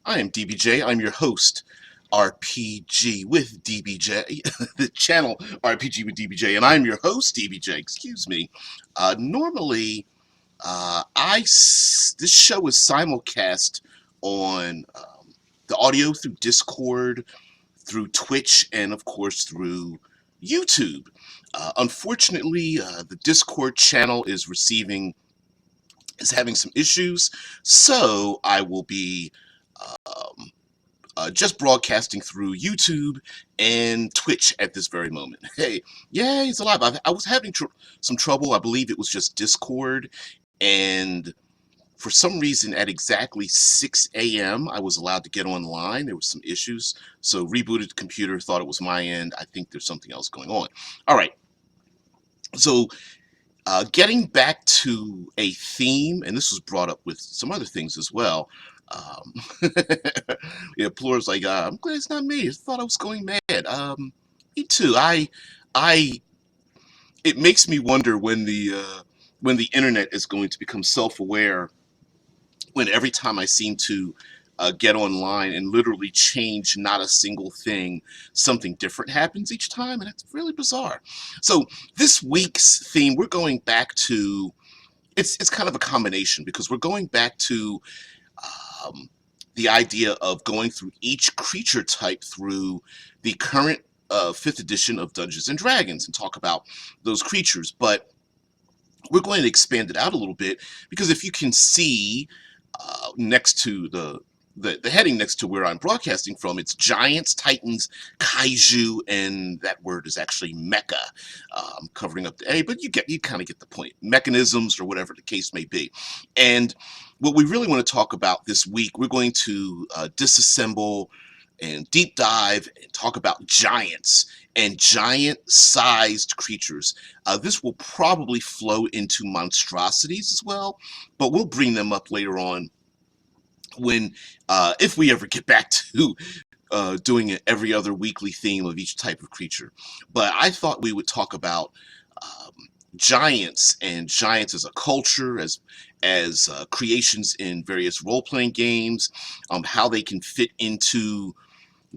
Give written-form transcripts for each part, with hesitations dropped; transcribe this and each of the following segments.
I am DBJ. I'm your host, RPG with DBJ, the channel RPG with DBJ, and I'm your host, DBJ. Excuse me. Normally, this show is simulcast on the audio through Discord, through Twitch, and of course through YouTube. Unfortunately, the Discord channel is having some issues, so I will be um, just broadcasting through YouTube and Twitch at this very moment. Hey, yeah, he's alive. I was having some trouble. I believe it was just Discord, and for some reason at exactly 6 a.m. I was allowed to get online. There was some issues, so rebooted the computer, thought it was my end. I think there's something else going on. All right, so getting back to a theme, and this was brought up with some other things as well. Um, yeah, Plura's like, I'm glad it's not me. I thought I was going mad. Me too. I. It makes me wonder when the internet is going to become self-aware. When every time I seem to get online and literally change not a single thing, something different happens each time, and it's really bizarre. So this week's theme, we're going back to, it's kind of a combination because we're going back to um, the idea of going through each creature type through the current 5th edition of Dungeons and Dragons and talk about those creatures. But we're going to expand it out a little bit because if you can see next to the heading next to where I'm broadcasting from, it's giants, titans, kaiju, and that word is actually mecha. Covering up the A, but you kind of get the point. Mechanisms or whatever the case may be. And what we really want to talk about this week, we're going to disassemble and deep dive and talk about giants and giant-sized creatures. This will probably flow into monstrosities as well, but we'll bring them up later on when, if we ever get back to doing an every other weekly theme of each type of creature. But I thought we would talk about giants and giants as a culture, as creations in various role-playing games, how they can fit into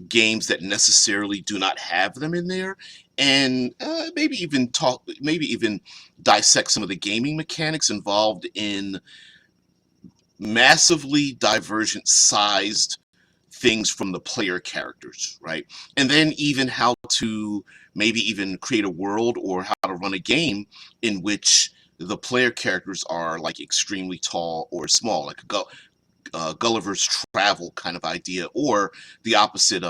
games that necessarily do not have them in there, and maybe even dissect some of the gaming mechanics involved in massively divergent sized things from the player characters, right? And then even how to maybe even create a world or how to run a game in which the player characters are like extremely tall or small, like Gulliver's Travel kind of idea, or the opposite,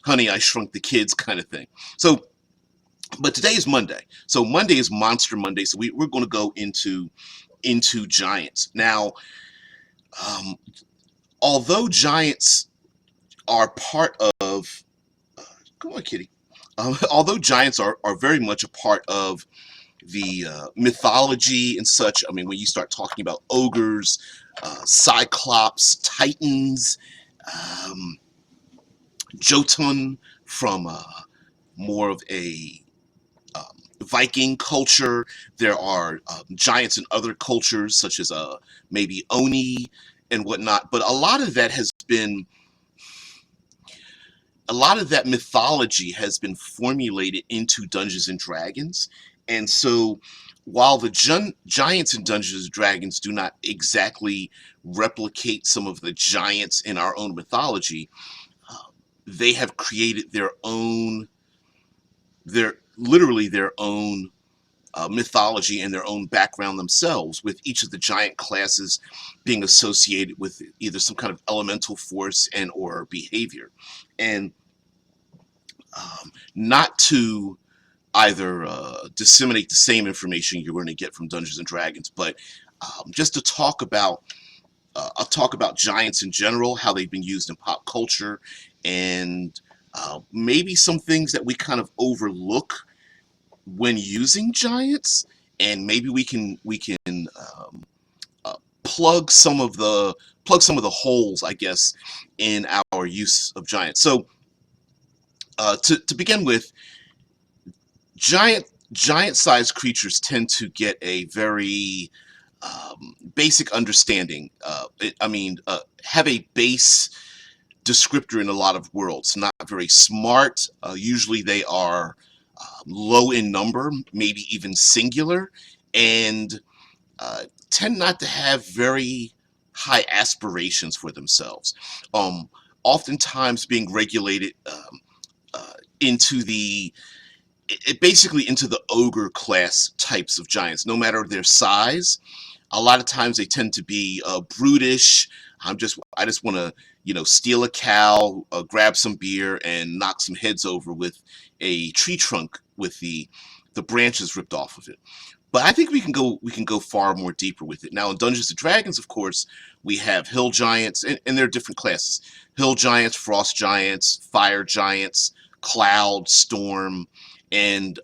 Honey, I Shrunk the Kids kind of thing. So, but today is Monday. So Monday is Monster Monday. So we're going to go into giants. Now, although giants are part of, come on, kitty. Although giants are very much a part of the mythology and such. I mean, when you start talking about ogres, cyclops, titans, um, Jotun from more of a Viking culture. There are giants in other cultures, such as maybe Oni and whatnot. But a lot of that mythology has been formulated into Dungeons and Dragons. And so while the giants in Dungeons and Dragons do not exactly replicate some of the giants in our own mythology, they have created literally their own mythology and their own background themselves, with each of the giant classes being associated with either some kind of elemental force and or behavior. And not to either disseminate the same information you're going to get from Dungeons and Dragons, but just to talk about I'll talk about giants in general, how they've been used in pop culture, and maybe some things that we kind of overlook when using giants, and maybe we can plug some of the holes, I guess, in our use of giants. So to begin with, giant-sized creatures tend to get a very basic understanding. Have a base descriptor in a lot of worlds. Not very smart. Usually they are low in number, maybe even singular, and tend not to have very high aspirations for themselves. Um, Oftentimes being regulated into basically into the ogre class types of giants, no matter their size. A lot of times they tend to be brutish. I just want to, steal a cow, grab some beer, and knock some heads over with a tree trunk with the branches ripped off of it. But I think we can go far more deeper with it. Now in Dungeons and Dragons, of course, we have hill giants, and there are different classes: hill giants, frost giants, fire giants, cloud, storm, and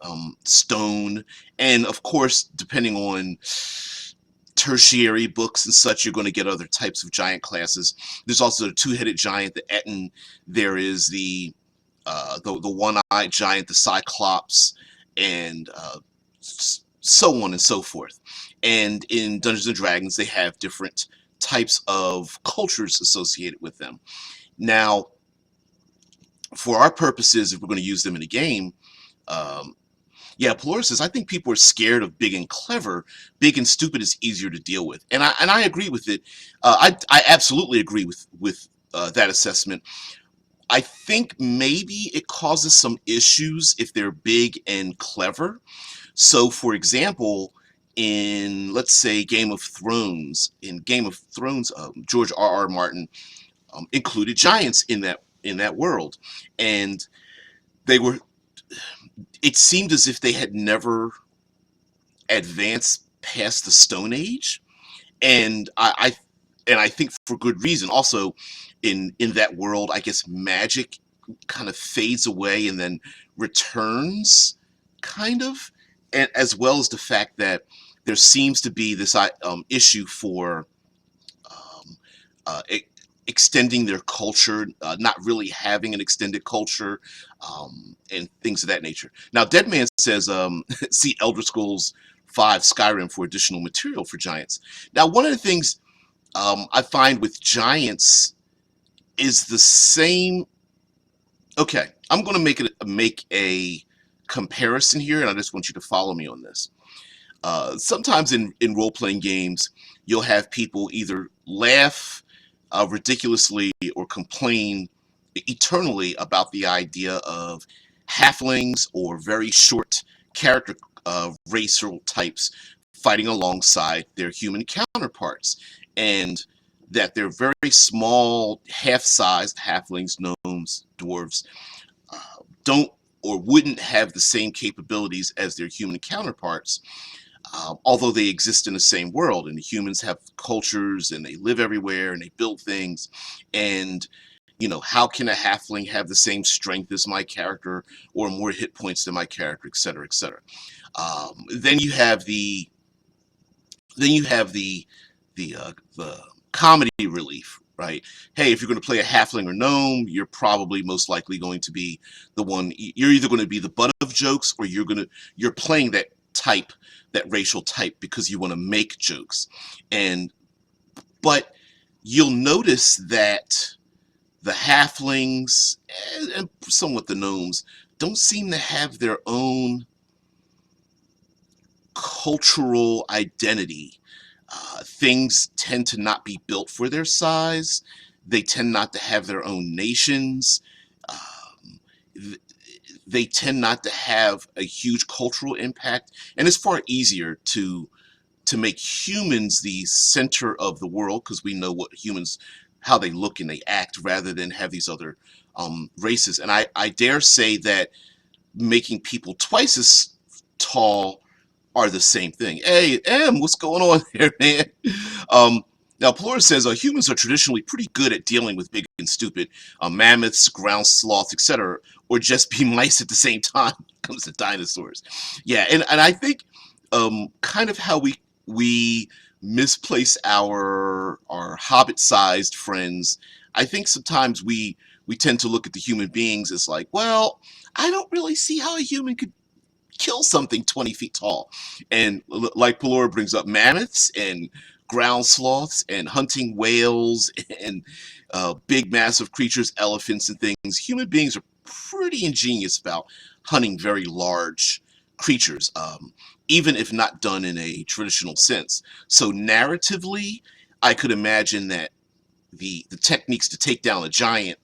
stone. And of course, depending on tertiary books and such, you're going to get other types of giant classes. There's also the two-headed giant, the Etten. There is the one-eyed giant, the Cyclops, and so on and so forth. And in Dungeons and Dragons, they have different types of cultures associated with them. Now, for our purposes, if we're going to use them in a game, yeah, Pelora says, I think people are scared of big and clever. Big and stupid is easier to deal with. And I agree with it. I absolutely agree with that assessment. I think maybe it causes some issues if they're big and clever. So, for example, in, let's say, Game of Thrones, George R.R. Martin included giants in that world, and they were. It seemed as if they had never advanced past the Stone Age, and I think for good reason. Also, in that world, I guess magic kind of fades away and then returns, kind of, and as well as the fact that there seems to be this issue for um, extending their culture, not really having an extended culture, and things of that nature. Now, Deadman says, see Elder Scrolls 5 Skyrim for additional material for giants. Now, one of the things I find with giants is the same. Okay, I'm going to make a comparison here, and I just want you to follow me on this. Sometimes in role-playing games, you'll have people either laugh ridiculously or complain eternally about the idea of halflings or very short character racial types fighting alongside their human counterparts, and that they're very small, half-sized halflings, gnomes, dwarves don't or wouldn't have the same capabilities as their human counterparts, although they exist in the same world, and the humans have cultures and they live everywhere and they build things. And how can a halfling have the same strength as my character or more hit points than my character, etc., etc. Then you have the the comedy relief, right? Hey, if you're going to play a halfling or gnome, you're probably most likely going to be the one. You're either going to be the butt of jokes, or you're playing that racial type because you want to make jokes. But you'll notice that the halflings and somewhat the gnomes don't seem to have their own cultural identity. Things tend to not be built for their size. They tend not to have their own nations. They tend not to have a huge cultural impact, and it's far easier to make humans the center of the world because we know what humans, how they look and they act, rather than have these other races. And I dare say that making people twice as tall are the same thing. Hey, M, what's going on there, man? Now, Pelora says humans are traditionally pretty good at dealing with big and stupid mammoths, ground sloths, etc., or just be mice at the same time when it comes to dinosaurs. Yeah, and I think kind of how we misplace our hobbit-sized friends. I think sometimes we tend to look at the human beings as like, well, I don't really see how a human could kill something 20 feet tall. And like Pelora brings up, mammoths and ground sloths and hunting whales and big, massive creatures, elephants and things. Human beings are pretty ingenious about hunting very large creatures, even if not done in a traditional sense. So narratively, I could imagine that the techniques to take down a giant,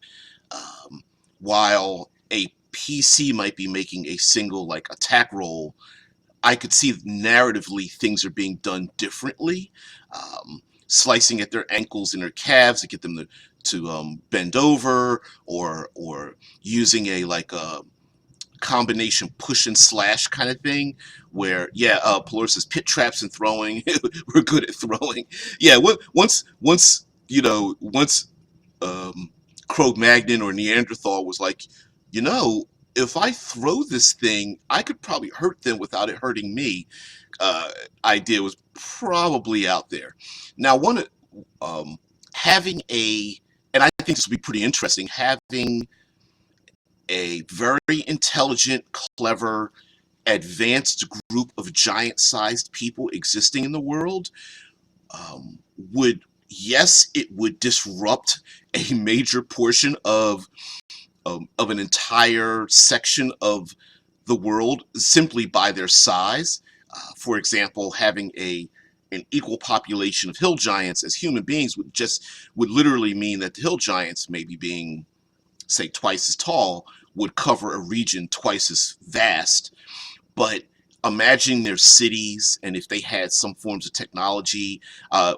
um, while a PC might be making a single like attack roll, I could see narratively things are being done differently. Slicing at their ankles and their calves to get them to bend over, or using a like a combination push and slash kind of thing, where yeah, Pelor says pit traps and throwing. We're good at throwing. Yeah, once um, Cro-Magnon or Neanderthal was like, you know, if I throw this thing, I could probably hurt them without it hurting me. Uh, Idea was probably out there. Now, um, having and I think this would be pretty interesting, having a very intelligent, clever, advanced group of giant-sized people existing in the world, would, yes, it would disrupt a major portion of an entire section of the world simply by their size. For example, having an equal population of hill giants as human beings would literally mean that the hill giants, maybe being say twice as tall, would cover a region twice as vast. But imagine their cities, and if they had some forms of technology.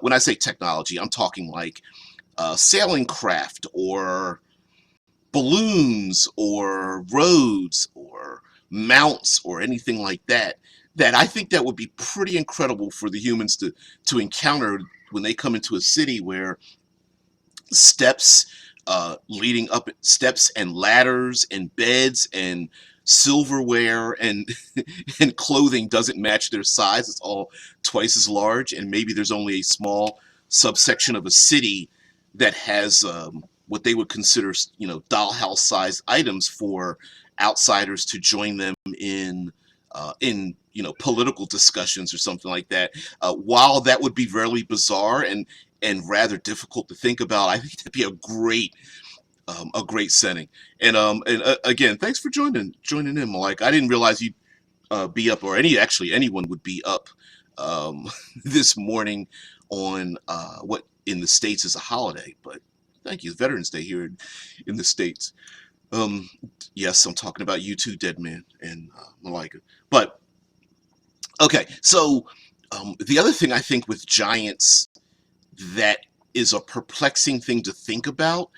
When I say technology, I'm talking like sailing craft or balloons or roads or mounts or anything like that, that I think that would be pretty incredible for the humans to encounter when they come into a city where steps, leading up, steps and ladders and beds and silverware and and clothing doesn't match their size. It's all twice as large, and maybe there's only a small subsection of a city that has what they would consider, dollhouse sized items for outsiders to join them in political discussions or something like that. While that would be very bizarre and rather difficult to think about, I think that'd be a great setting. And again, thanks for joining in, Mike. I didn't realize you'd be up, or anyone would be up this morning on what in the States is a holiday. But thank you, Veterans Day here in the States. Um, yes, I'm talking about you too, Dead Man and Malika. But okay, so the other thing I think with giants that is a perplexing thing to think about,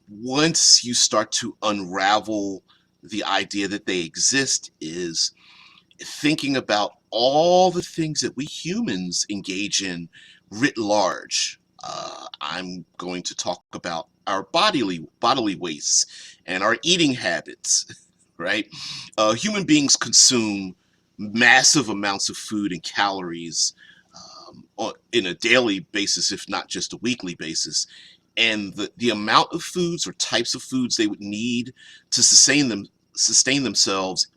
once you start to unravel the idea that they exist, is thinking about all the things that we humans engage in writ large. I'm going to talk about our bodily wastes and our eating habits, right? Human beings consume massive amounts of food and calories in a daily basis, if not just a weekly basis. And the amount of foods or types of foods they would need to sustain themselves,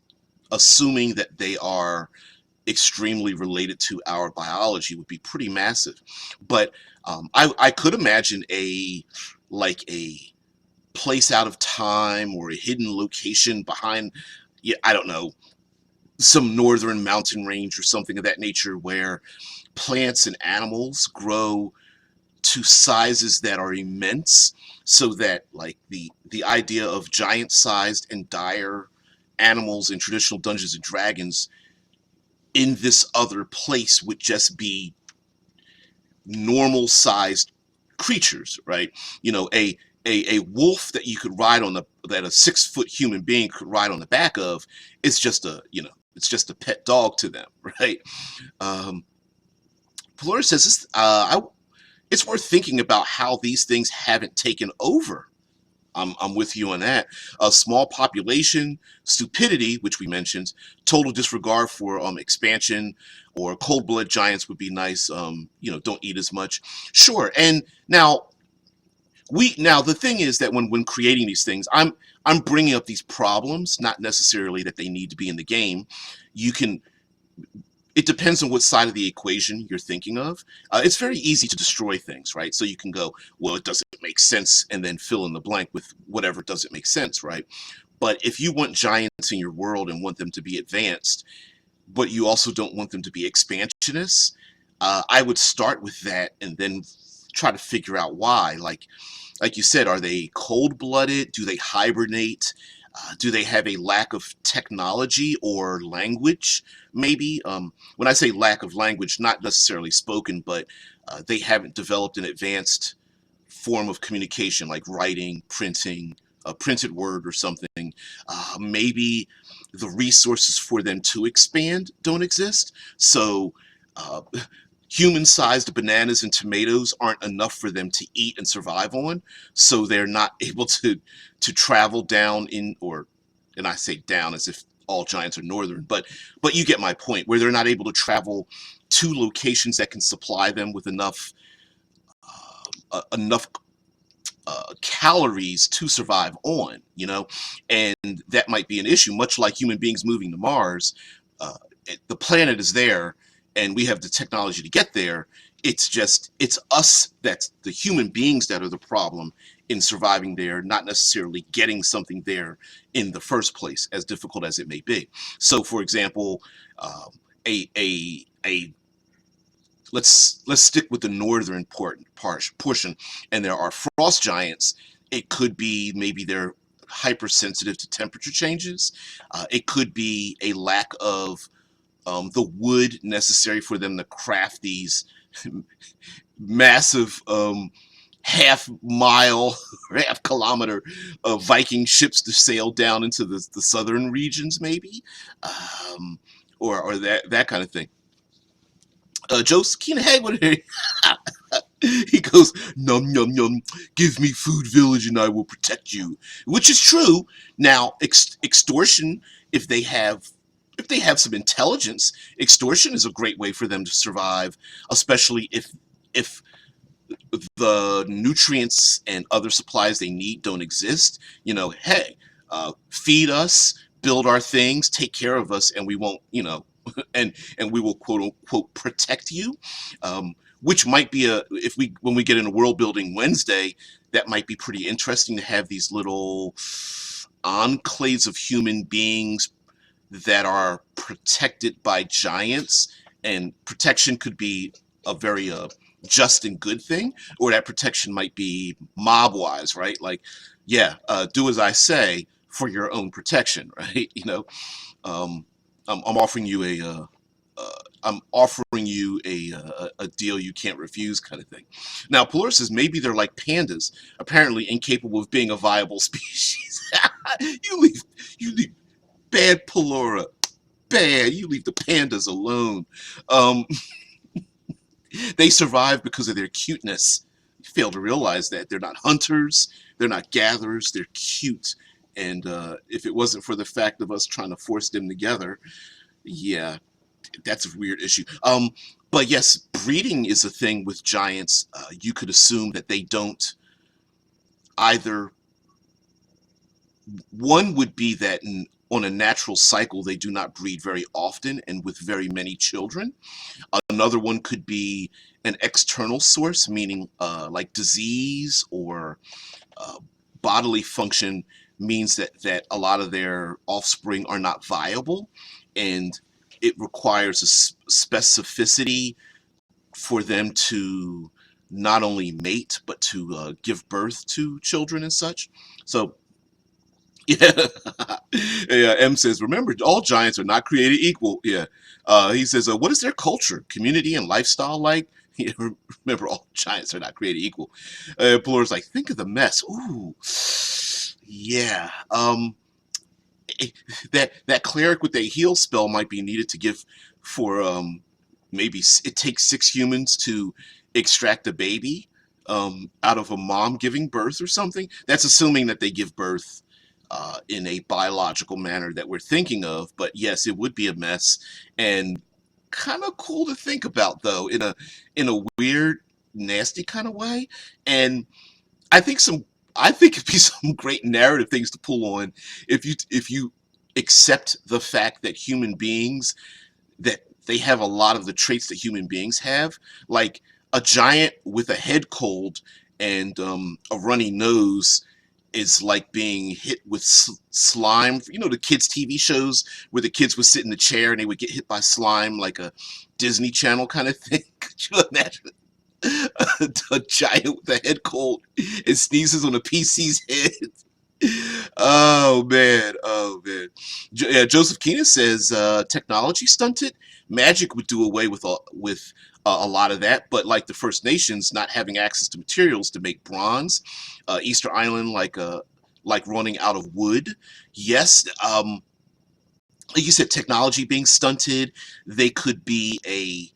assuming that they are extremely related to our biology, would be pretty massive. But I could imagine a place out of time or a hidden location behind, yeah, I don't know, some northern mountain range or something of that nature, where plants and animals grow to sizes that are immense, so that like the idea of giant sized and dire animals in traditional Dungeons and Dragons in this other place would just be normal sized creatures, right? A wolf that you could ride on that a 6 foot human being could ride on the back of, it's just a pet dog to them, right? Pelor says this, it's worth thinking about how these things haven't taken over. I'm with you on that. A small population, stupidity, which we mentioned, total disregard for expansion, or cold-blooded giants would be nice. Don't eat as much. Sure. And now the thing is that when creating these things, I'm bringing up these problems, not necessarily that they need to be in the game. You can it depends on what side of the equation you're thinking of. It's very easy to destroy things, right? So you can go, well, it doesn't make sense, and then fill in the blank with whatever doesn't make sense, right? But if you want giants in your world and want them to be advanced, but you also don't want them to be expansionists, I would start with that and then try to figure out why. Like you said, are they cold-blooded? Do they hibernate? Do they have a lack of technology or language? Maybe. When I say lack of language, not necessarily spoken, but they haven't developed an advanced form of communication like writing, printing, a printed word or something. Maybe the resources for them to expand don't exist. So uh, human-sized bananas and tomatoes aren't enough for them to eat and survive on, so they're not able to travel down in, or, and I say down as if all giants are northern, but you get my point, where they're not able to travel to locations that can supply them with enough calories to survive on, and that might be an issue, much like human beings moving to Mars. The planet is there, and we have the technology to get there. It's us, that's the human beings, that are the problem in surviving there, not necessarily getting something there in the first place, as difficult as it may be. So, for example, a let's stick with the northern portion, and there are frost giants. It could be maybe they're hypersensitive to temperature changes. It could be a lack of the wood necessary for them to craft these massive half-mile or half-kilometer Viking ships to sail down into the southern regions, maybe, or that kind of thing. Joe's Keenan, hey, what are you? He goes, num num num, give me food village and I will protect you, which is true. Now, extortion, if they have some intelligence, extortion is a great way for them to survive, especially if the nutrients and other supplies they need don't exist. Hey, feed us, build our things, take care of us, and we won't, and we will quote unquote protect you. Which might be if we when we get into World Building Wednesday, that might be pretty interesting to have these little enclaves of human beings that are protected by giants, and protection could be a very just and good thing, or that protection might be mob-wise, right? Like, yeah, do as I say for your own protection, right? Um, I'm offering you a deal you can't refuse, kind of thing. Now, Pelor says maybe they're like pandas, apparently incapable of being a viable species. you leave bad Pelora, bad. You leave the pandas alone. Um, they survive because of their cuteness. You fail to realize that they're not hunters, they're not gatherers, they're cute. And if it wasn't for the fact of us trying to force them together, yeah, that's a weird issue. But yes, breeding is a thing with giants. You could assume that they don't either. One would be that on a natural cycle, they do not breed very often and with very many children. Another one could be an external source, meaning like disease or uh, bodily function means that a lot of their offspring are not viable, and it requires a specificity for them to not only mate but to give birth to children and such. So yeah, yeah. M says, remember, all giants are not created equal. Yeah. He says, what is their culture, community, and lifestyle like? Yeah, remember, all giants are not created equal. Pelor's like, think of the mess. Ooh, yeah. That cleric with a heal spell might be needed to give for maybe it takes 6 humans to extract a baby out of a mom giving birth or something. That's assuming that they give birth in a biological manner that we're thinking of. But yes, it would be a mess, and kind of cool to think about, though, in a weird, nasty kind of way. And I think it'd be some great narrative things to pull on if you accept the fact that human beings, that they have a lot of the traits that human beings have. Like a giant with a head cold and a runny nose is like being hit with slime. You know, the kids' TV shows where the kids would sit in the chair and they would get hit by slime, like a Disney Channel kind of thing. Could you imagine a giant with a head cold and sneezes on a PC's head? Oh man, oh man. Yeah, Joseph Keenan says technology stunted. Magic would do away with a lot of that, but like the First Nations not having access to materials to make bronze, Easter Island like running out of wood. Yes, like you said, technology being stunted. They could be a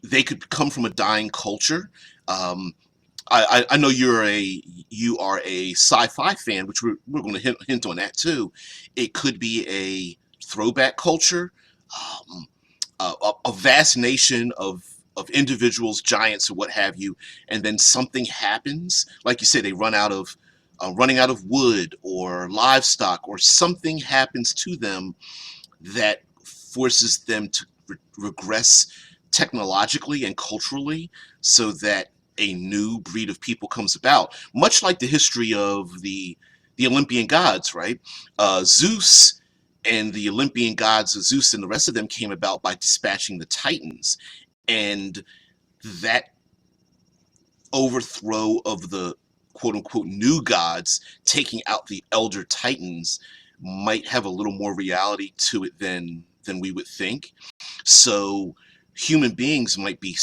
they could come from a dying culture. Um, I know you are a sci-fi fan, which we're going to hint on that too. It could be a throwback culture, um, a vast nation of individuals, giants, or what have you, and then something happens. Like you said, they running out of wood or livestock, or something happens to them that forces them to regress technologically and culturally, so that a new breed of people comes about, much like the history of the Olympian gods, right? Zeus and the Olympian gods, Zeus and the rest of them, came about by dispatching the Titans, and that overthrow of the quote unquote new gods, taking out the elder Titans, might have a little more reality to it than we would think. So human beings might be,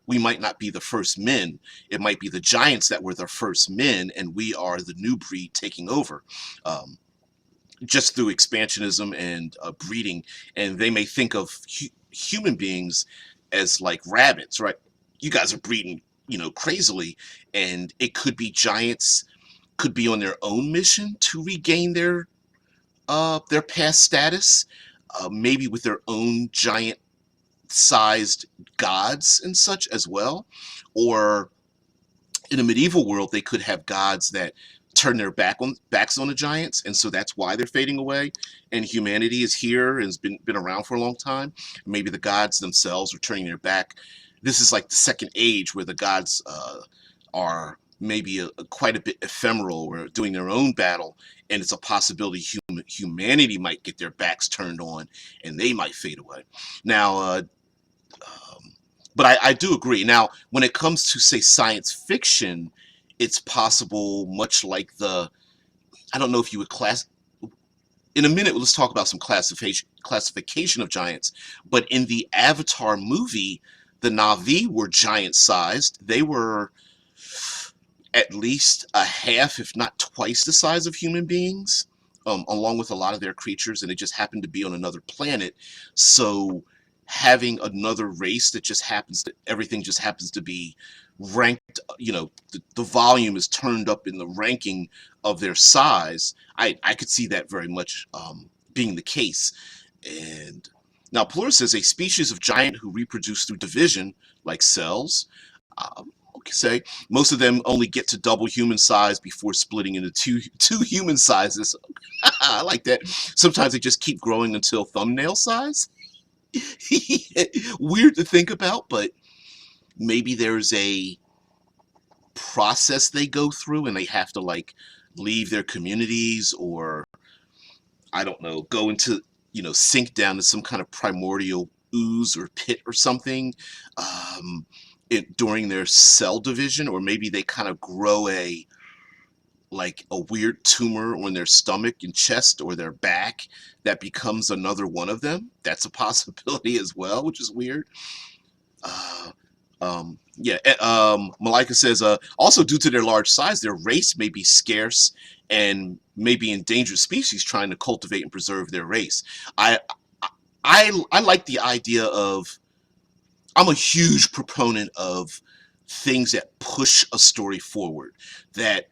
we might not be the first men. It might be the giants that were the first men, and we are the new breed taking over, just through expansionism and breeding. And they may think of human beings as like rabbits, right? You guys are breeding, crazily, and it could be giants could be on their own mission to regain their past status, maybe with their own giant sized gods and such as well. Or in a medieval world, they could have gods that turn their backs on the giants, and so that's why they're fading away. And humanity is here and has been around for a long time. Maybe the gods themselves are turning their back. This is like the second age, where the gods are maybe quite a bit ephemeral, or doing their own battle, and it's a possibility humanity might get their backs turned on and they might fade away. Now, but I do agree. Now, when it comes to, say, science fiction, it's possible, much like I don't know if you would in a minute, let's talk about some classification of giants. But in the Avatar movie, the Na'vi were giant-sized. They were at least a half, if not twice, the size of human beings, along with a lot of their creatures, and it just happened to be on another planet. So having another race that everything just happens to be ranked, the volume is turned up in the ranking of their size. I could see that very much being the case. And now Plur says a species of giant who reproduce through division, like cells. Okay, say most of them only get to double human size before splitting into two human sizes. I like that. Sometimes they just keep growing until thumbnail size. Weird to think about, but maybe there's a process they go through, and they have to like leave their communities, or I don't know, go into, sink down to some kind of primordial ooze or pit or something during their cell division. Or maybe they kind of grow a weird tumor on their stomach and chest or their back that becomes another one of them. That's a possibility as well, which is weird. Malika says, also due to their large size, their race may be scarce and may be endangered species trying to cultivate and preserve their race. I like the idea of, I'm a huge proponent of things that push a story forward, that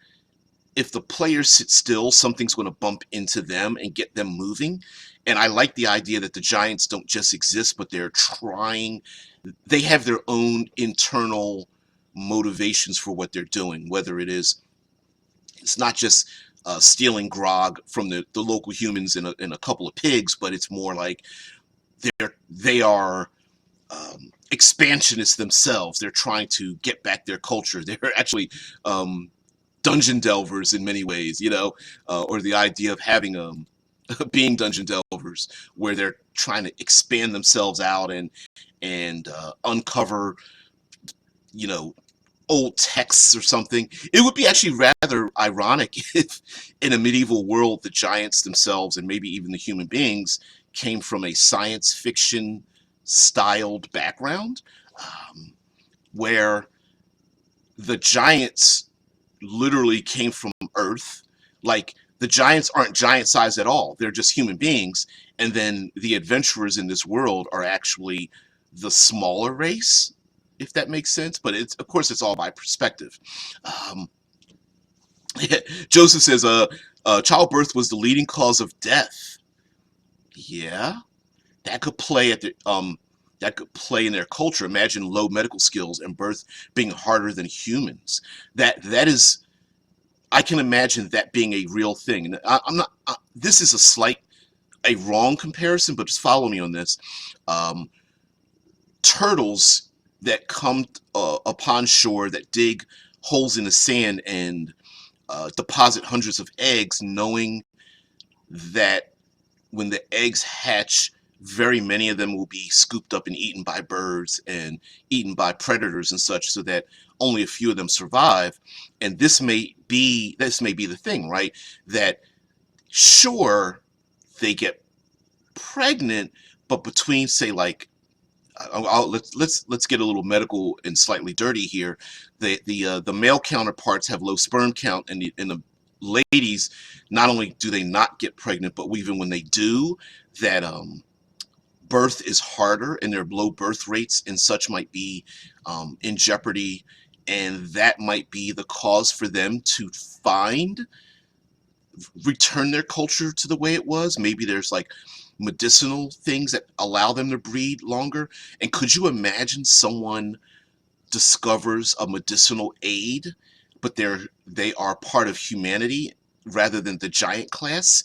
if the players sit still, something's going to bump into them and get them moving. And I like the idea that the giants don't just exist, but they have their own internal motivations for what they're doing, whether it's not just stealing grog from the local humans and a couple of pigs, but it's more like they are expansionists themselves. They're trying to get back their culture. They're actually dungeon delvers in many ways, or the idea of having being dungeon delvers, where they're trying to expand themselves out and uncover, you know, old texts or something. It would be actually rather ironic if in a medieval world the giants themselves and maybe even the human beings came from a science fiction styled background, where the giants literally came from Earth. Like, the giants aren't giant size at all. They're just human beings. And then the adventurers in this world are actually the smaller race, if that makes sense. But it's, of course, it's all by perspective. Um, Joseph says, childbirth was the leading cause of death. Yeah, that could play at the that could play in their culture. Imagine low medical skills and birth being harder than humans. That is, I can imagine that being a real thing. And I'm not. This is a wrong comparison, but just follow me on this. Um, Turtles that come upon shore, that dig holes in the sand and deposit hundreds of eggs, knowing that when the eggs hatch, very many of them will be scooped up and eaten by birds and eaten by predators and such, so that only a few of them survive. And this may be the thing, right? That sure, they get pregnant, but between, say, like, let's get a little medical and slightly dirty here. The male counterparts have low sperm count, and the ladies, not only do they not get pregnant, but even when they do, that birth is harder, and their low birth rates and such might be in jeopardy, and that might be the cause for them to return their culture to the way it was. Maybe there's like medicinal things that allow them to breed longer. And could you imagine someone discovers a medicinal aid, but they are part of humanity rather than the giant class?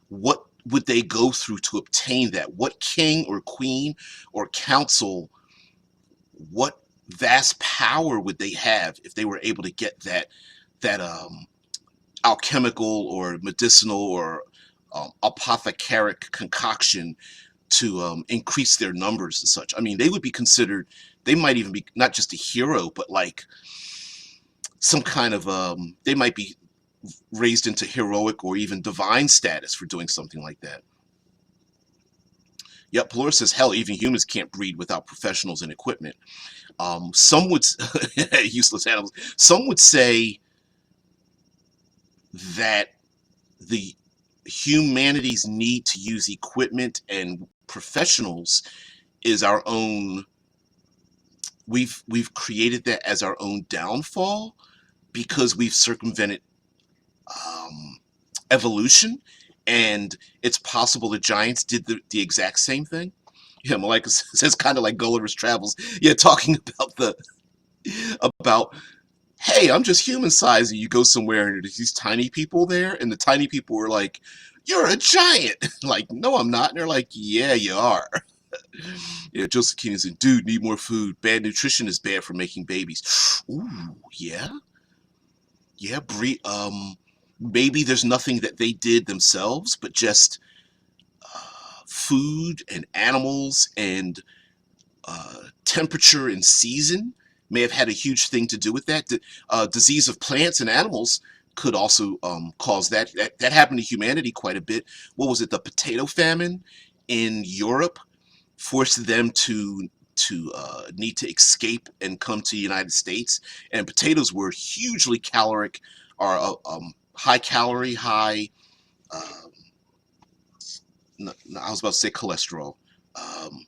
What would they go through to obtain that? What king or queen or council, what vast power would they have if they were able to get that alchemical or medicinal or apothecaric concoction to increase their numbers and such? I mean, they would be considered, they might even be not just a hero, but like some kind of, they might be raised into heroic or even divine status for doing something like that. Yep, Pelor says, hell, even humans can't breed without professionals and equipment. Some would, useless animals, some would say that the humanity's need to use equipment and professionals is our own, we've created that as our own downfall, because we've circumvented evolution, and it's possible the giants did the exact same thing. Yeah, Malika says, kind of like Gulliver's Travels. Yeah, talking about, hey, I'm just human size, and you go somewhere and there's these tiny people there, and the tiny people are like, you're a giant. Like, no, I'm not. And they're like, yeah, you are. Yeah, Joseph Keenan said, dude, need more food. Bad nutrition is bad for making babies. Ooh, yeah. Yeah, maybe there's nothing that they did themselves, but just food and animals and temperature and season may have had a huge thing to do with that. Disease of plants and animals could also cause that. That happened to humanity quite a bit. What was it? The potato famine in Europe forced them to need to escape and come to the United States. And potatoes were hugely caloric, or high calorie, high. No, I was about to say cholesterol. Um,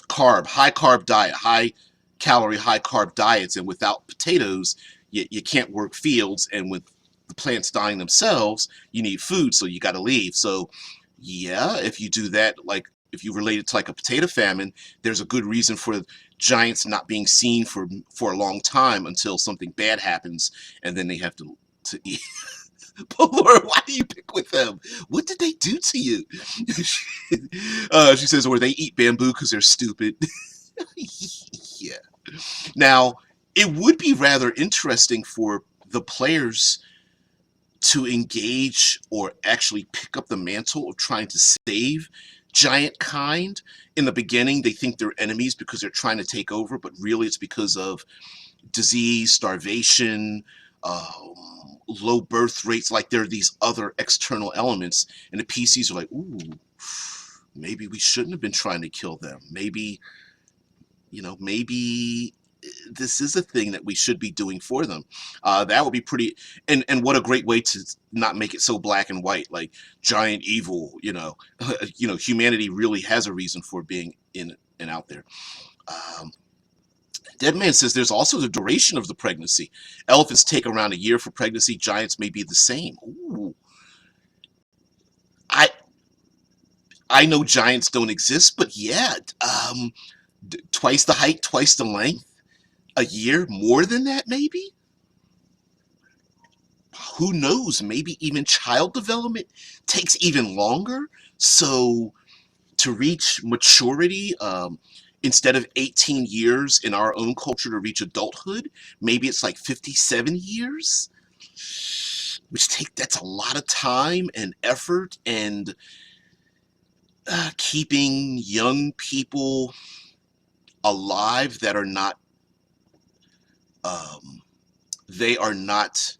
high carb diet, high calorie, high carb diets, and without potatoes, you can't work fields, and with the plants dying themselves, you need food, so you got to leave. So yeah, if you do that, like if you relate it to like a potato famine, there's a good reason for giants not being seen for a long time until something bad happens, and then they have to eat. Polar, why do you pick with them? What did they do to you? She says, or they eat bamboo because they're stupid. Yeah. Now, it would be rather interesting for the players to engage or actually pick up the mantle of trying to save giant kind. In the beginning, they think they're enemies because they're trying to take over, but really it's because of disease, starvation, low birth rates. Like there are these other external elements, and the PCs are like, ooh, maybe we shouldn't have been trying to kill them. Maybe, maybe this is a thing that we should be doing for them. That would be pretty, and what a great way to not make it so black and white, like giant evil. Humanity really has a reason for being in and out there. Um, Deadman says there's also the duration of the pregnancy. Elephants take around a year for pregnancy. Giants may be the same. Ooh. I I know giants don't exist, but yeah, twice the height, twice the length, a year, more than that, maybe. Who knows? Maybe even child development takes even longer. So to reach maturity, instead of 18 years in our own culture to reach adulthood, maybe it's like 57 years, that's a lot of time and effort and keeping young people alive that are not, um, they are not,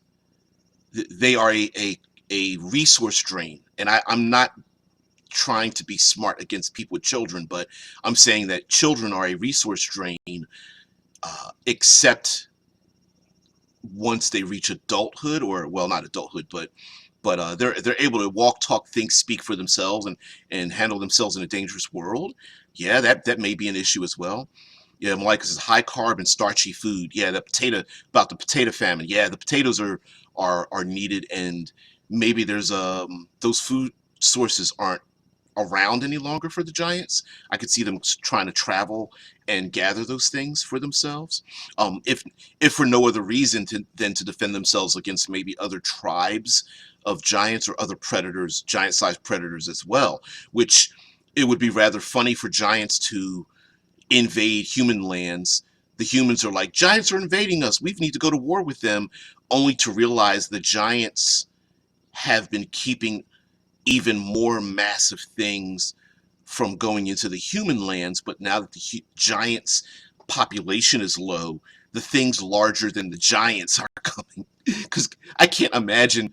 they are a resource drain. And I'm not trying to be smart against people with children, but I'm saying that children are a resource drain, except once they reach adulthood, or well, not adulthood, but they're able to walk, talk, think, speak for themselves, and handle themselves in a dangerous world. Yeah, that may be an issue as well. Yeah, Malika says high carb and starchy food. Yeah, about the potato famine. Yeah, the potatoes are needed, and maybe there's those food sources aren't around any longer for the giants. I could see them trying to travel and gather those things for themselves. If for no other reason than to defend themselves against maybe other tribes of giants or other predators, giant-sized predators as well. Which it would be rather funny for giants to invade human lands. The humans are like, giants are invading us. We need to go to war with them, only to realize the giants have been keeping even more massive things from going into the human lands. But now that the giants' population is low, the things larger than the giants are coming. Because I can't imagine,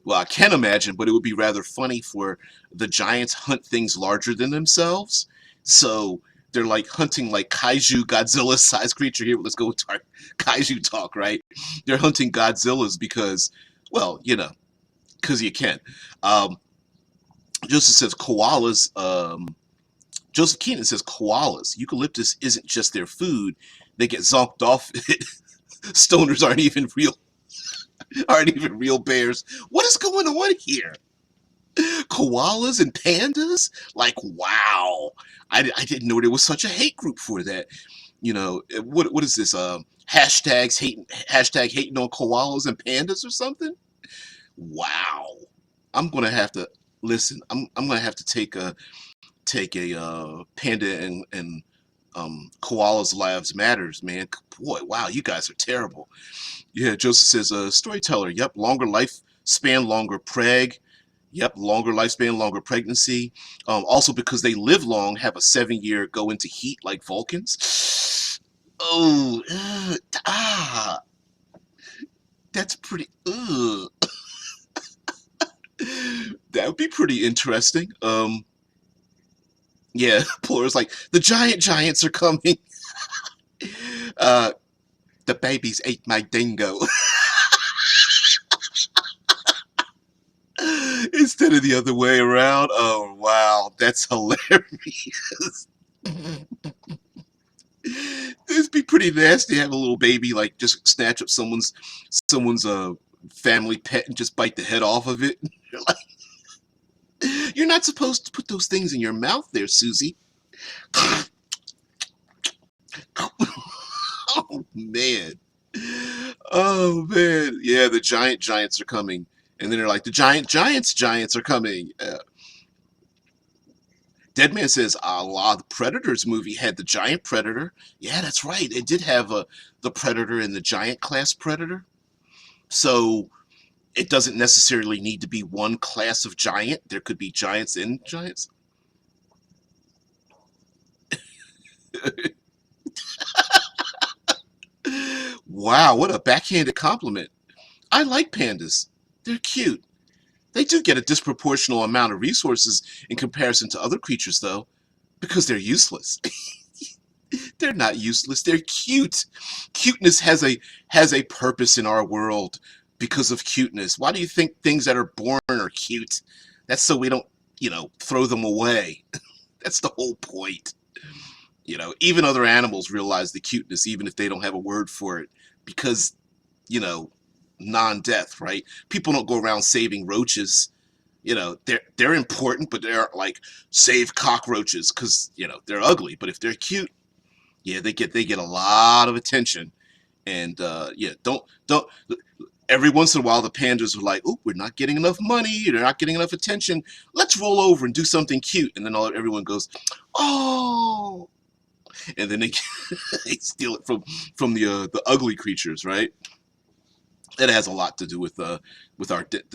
well, I can imagine, but it would be rather funny for the giants hunt things larger than themselves. So they're like hunting like Kaiju, Godzilla-sized creature. Here, let's go with our Kaiju talk, right? They're hunting Godzillas because, well, because you can. Um, Joseph says koalas. Joseph Keenan says koalas. Eucalyptus isn't just their food; they get zonked off it. Stoners aren't even real bears. What is going on here? Koalas and pandas? Like, wow! I didn't know there was such a hate group for that. What is this? Hashtag hating on koalas and pandas or something? Wow! I'm gonna have to listen. I'm gonna have to take a panda and koalas lives matters, man. Boy, wow, you guys are terrible. Yeah, Joseph says storyteller. Yep, longer lifespan, longer preg. Yep, longer lifespan, longer pregnancy. Also because they live long, have a 7-year go into heat like Vulcans. Oh, that's pretty. That would be pretty interesting. Yeah, Plura's like the giants are coming. Uh, the babies ate my dingo instead of the other way around. Oh wow, that's hilarious. It'd be pretty nasty to have a little baby like just snatch up someone's family pet and just bite the head off of it. You're like, you're not supposed to put those things in your mouth there, Susie. Oh man. Oh man. Yeah, the giants are coming. And then they're like, the giants are coming. Deadman says, a la the Predators movie had the giant predator. Yeah, that's right. It did have the predator and the giant class predator. So it doesn't necessarily need to be one class of giant. There could be giants and giants. Wow, what a backhanded compliment. I like pandas. They're cute. They do get a disproportional amount of resources in comparison to other creatures, though, because they're useless. They're not useless. They're cute. Cuteness has a purpose in our world because of cuteness. Why do you think things that are born are cute? That's so we don't, throw them away. That's the whole point. Even other animals realize the cuteness, even if they don't have a word for it, because, you know, non-death, right? People don't go around saving roaches. They're important, but they're like save cockroaches because they're ugly. But if they're cute, yeah, they get a lot of attention. And yeah, don't. Every once in a while, the pandas are like, "Oh, we're not getting enough money. They're not getting enough attention. Let's roll over and do something cute." And then everyone goes, "Oh!" And then they they steal it from the ugly creatures, right? It has a lot to do with the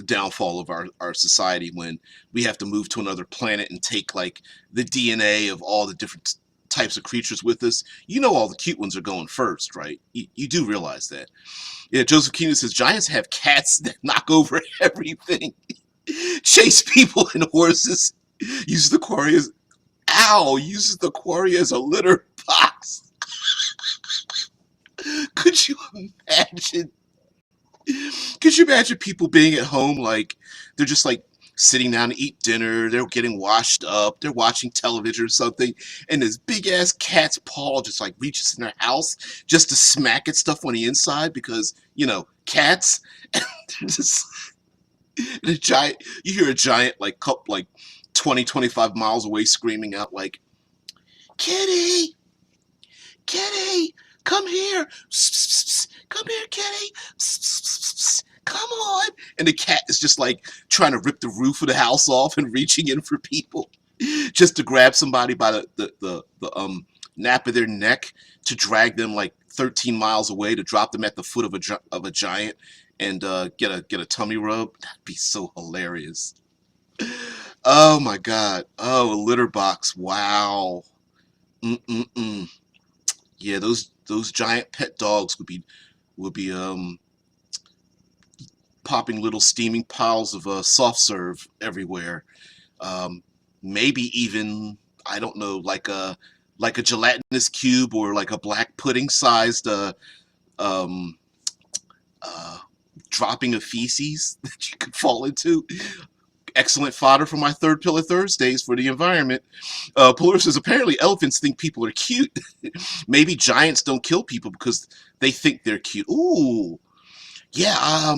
downfall of our society when we have to move to another planet and take like the DNA of all the different types of creatures with us. All the cute ones are going first, right? You do realize that. Yeah, Joseph Keenan says giants have cats that knock over everything, chase people and horses, uses the quarry as uses the quarry as a litter box. Could you imagine? Could you imagine people being at home like they're just like sitting down to eat dinner, they're getting washed up, they're watching television or something, and this big ass cat's paw just like reaches in their house just to smack at stuff on the inside because, cats. And they're just the giant you hear a giant like 20, 25 miles away screaming out like, "Kitty! Kitty! Come here! Come here, Kitty! Come on!" And the cat is just like trying to rip the roof of the house off and reaching in for people just to grab somebody by the nape of their neck to drag them like 13 miles away to drop them at the foot of a giant and get a tummy rub. That'd be so hilarious. Oh my God. Oh, a litter box. Wow. Mm-mm-mm. Yeah, those giant pet dogs would be popping little steaming piles of soft serve everywhere. Um, Maybe even, I don't know, like a gelatinous cube or like a black pudding sized um, uh, dropping of feces that you could fall into. Excellent fodder for my third pillar Thursdays for the environment. Polar says apparently elephants think people are cute. Maybe giants don't kill people because they think they're cute. Ooh, yeah.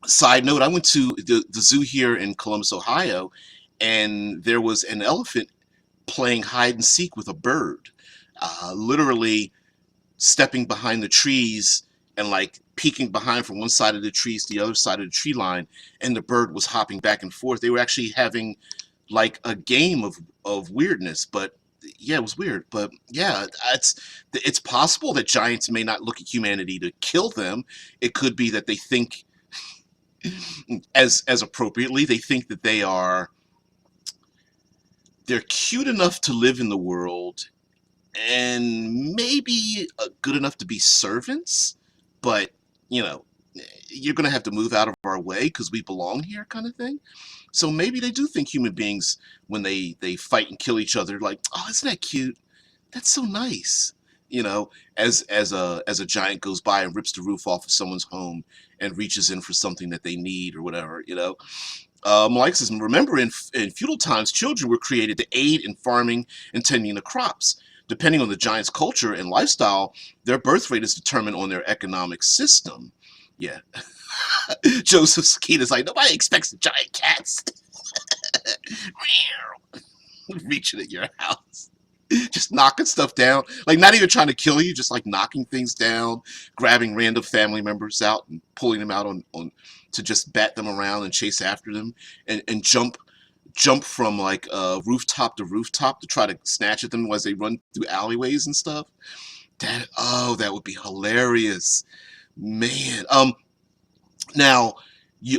Side note: I went to the zoo here in Columbus, Ohio, and there was an elephant playing hide and seek with a bird, literally stepping behind the trees and like peeking behind from one side of the trees to the other side of the tree line, and the bird was hopping back and forth. They were actually having like a game of weirdness, but yeah, it was weird. But yeah, it's possible that giants may not look at humanity to kill them. It could be that they think as appropriately, they think that they're cute enough to live in the world and maybe good enough to be servants, but you know, you're going to have to move out of our way because we belong here, kind of thing. So maybe they do think human beings, when they fight and kill each other, like, oh, isn't that cute? That's so nice. As a giant goes by and rips the roof off of someone's home and reaches in for something that they need or whatever. Mike says, remember in feudal times, children were created to aid in farming and tending the crops. Depending on the giant's culture and lifestyle, their birth rate is determined on their economic system. Yeah. Joseph Sakita's like, nobody expects the giant cats reaching at your house. just knocking stuff down, like not even trying to kill you, just like knocking things down, grabbing random family members out and pulling them out on to just bat them around and chase after them, and jump from like rooftop to rooftop to try to snatch at them as they run through alleyways and stuff. That would be hilarious, man. Now,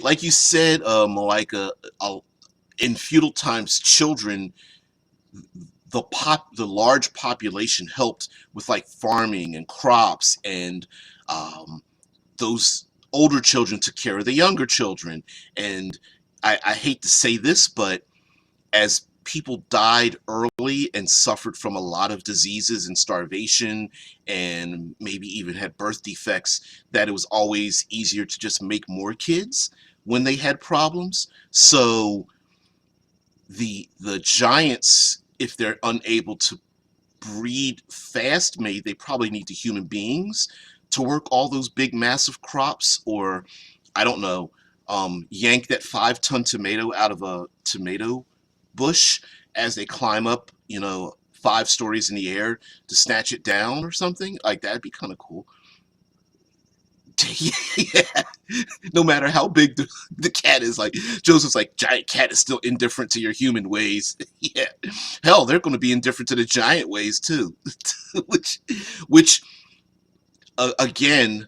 like you said, like in feudal times, children, the large population helped with like farming and crops, and um, those older children took care of the younger children. And I hate to say this, but as people died early and suffered from a lot of diseases and starvation and maybe even had birth defects, that it was always easier to just make more kids when they had problems. So the giants, if they're unable to breed fast, maybe they probably need the human beings to work all those big massive crops, or I don't know, yank that 5-ton tomato out of a tomato bush as they climb up, 5 stories in the air to snatch it down or something. Like that'd be kind of cool. Yeah. No matter how big the cat is, like Joseph's like, giant cat is still indifferent to your human ways. Yeah. Hell, they're going to be indifferent to the giant ways too. which again,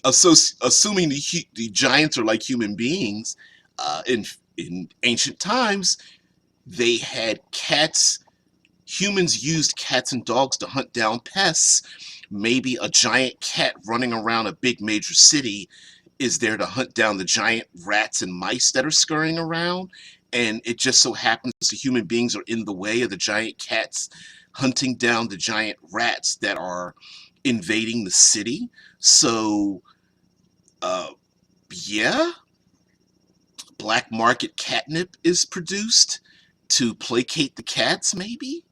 assuming the giants are like human beings, in ancient times, they had cats. Humans used cats and dogs to hunt down pests. Maybe a giant cat running around a big major city is there to hunt down the giant rats and mice that are scurrying around. And it just so happens the human beings are in the way of the giant cats hunting down the giant rats that are invading the city. So, uh, yeah, black market catnip is produced to placate the cats, maybe?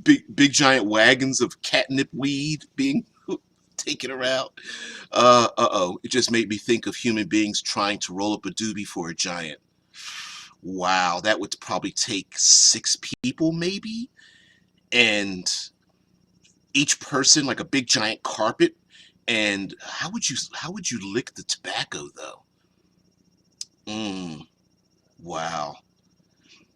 Big giant wagons of catnip weed being taken around. Uh-oh. It just made me think of human beings trying to roll up a doobie for a giant. Wow, that would probably take 6 people, maybe? And each person like a big giant carpet. And how would you lick the tobacco though? Wow.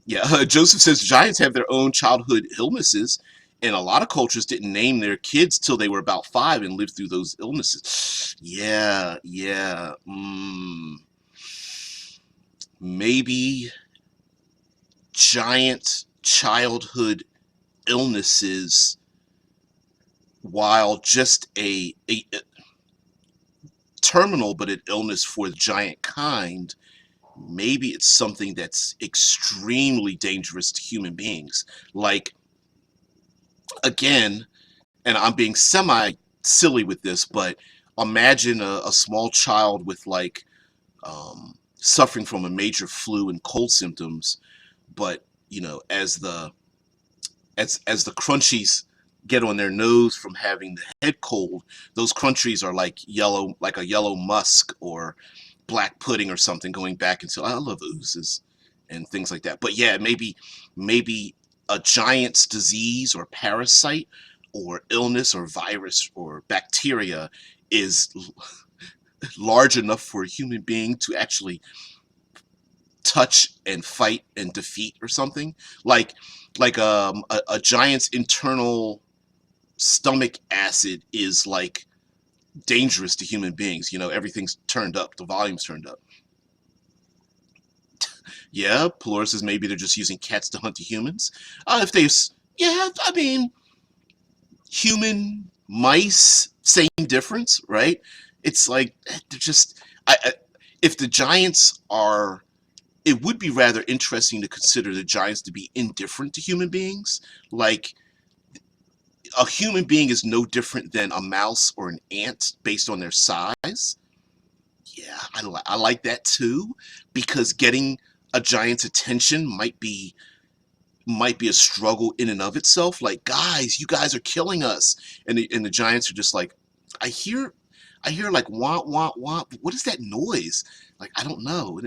Yeah, Joseph says giants have their own childhood illnesses, and a lot of cultures didn't name their kids till they were about 5 and lived through those illnesses. Yeah, yeah. Maybe giant childhood illnesses, while just a terminal, but an illness for the giant kind, maybe it's something that's extremely dangerous to human beings. Like, again, and I'm being semi silly with this, but imagine a small child with like suffering from a major flu and cold symptoms, but as the crunchies get on their nose from having the head cold, those crunchies are like yellow, like a yellow musk or black pudding or something, going back into, I love oozes and things like that. But yeah, maybe a giant's disease or parasite or illness or virus or bacteria is large enough for a human being to actually touch and fight and defeat or something. Like a giant's internal stomach acid is like dangerous to human beings. Everything's turned up, the volume's turned up. Yeah, Pelor says maybe they're just using cats to hunt the humans. If they, yeah, I mean, human mice, same difference, right? It's like they're just, if the giants are, it would be rather interesting to consider the giants to be indifferent to human beings. Like, a human being is no different than a mouse or an ant based on their size. Yeah, I like that too, because getting a giant's attention might be a struggle in and of itself. Like, guys, you guys are killing us, and the giants are just like, I hear like wah wah wah. What is that noise? Like, I don't know.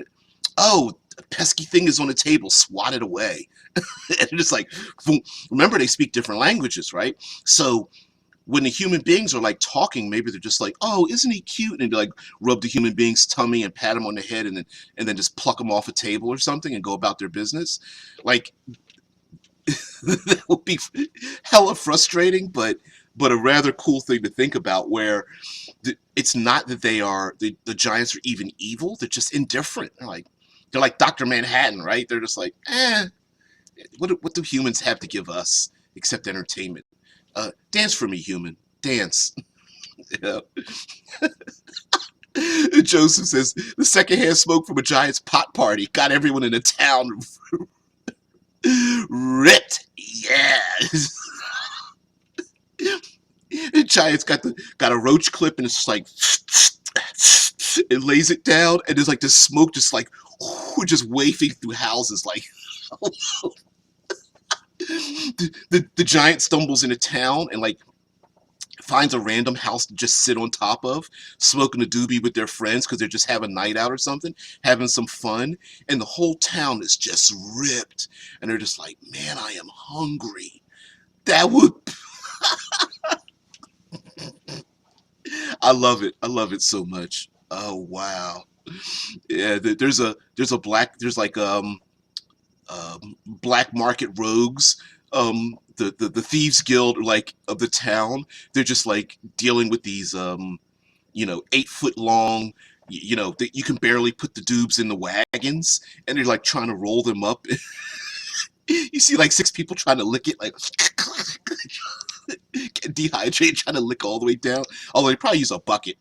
Oh, pesky thing is on the table, swat it away. And it's like, boom. Remember, they speak different languages, right? So when the human beings are like talking, maybe they're just like, "Oh, isn't he cute?" And they like rub the human being's tummy and pat him on the head, and then just pluck him off a table or something and go about their business. Like that would be hella frustrating, but a rather cool thing to think about. Where it's not that the giants are even evil; they're just indifferent. They're like Dr. Manhattan, right? They're just like, what do humans have to give us except entertainment? Dance for me, human. Dance. Yeah. Joseph says the secondhand smoke from a giant's pot party got everyone in the town ripped. Yeah. The giant's got a roach clip and it's just like it lays it down and there's like this smoke just like just wafting through houses like the giant stumbles into town and like finds a random house to just sit on top of, smoking a doobie with their friends because they're just having a night out or something, having some fun, and the whole town is just ripped, and they're just like, man, I am hungry. That would, I love it. I love it so much. Oh wow, yeah. There's like black market rogues. The thieves guild like of the town. They're just like dealing with these 8 foot long. You can barely put the dubs in the wagons, and they're like trying to roll them up. You see like 6 people trying to lick it, like get dehydrated, trying to lick all the way down. Although they probably use a bucket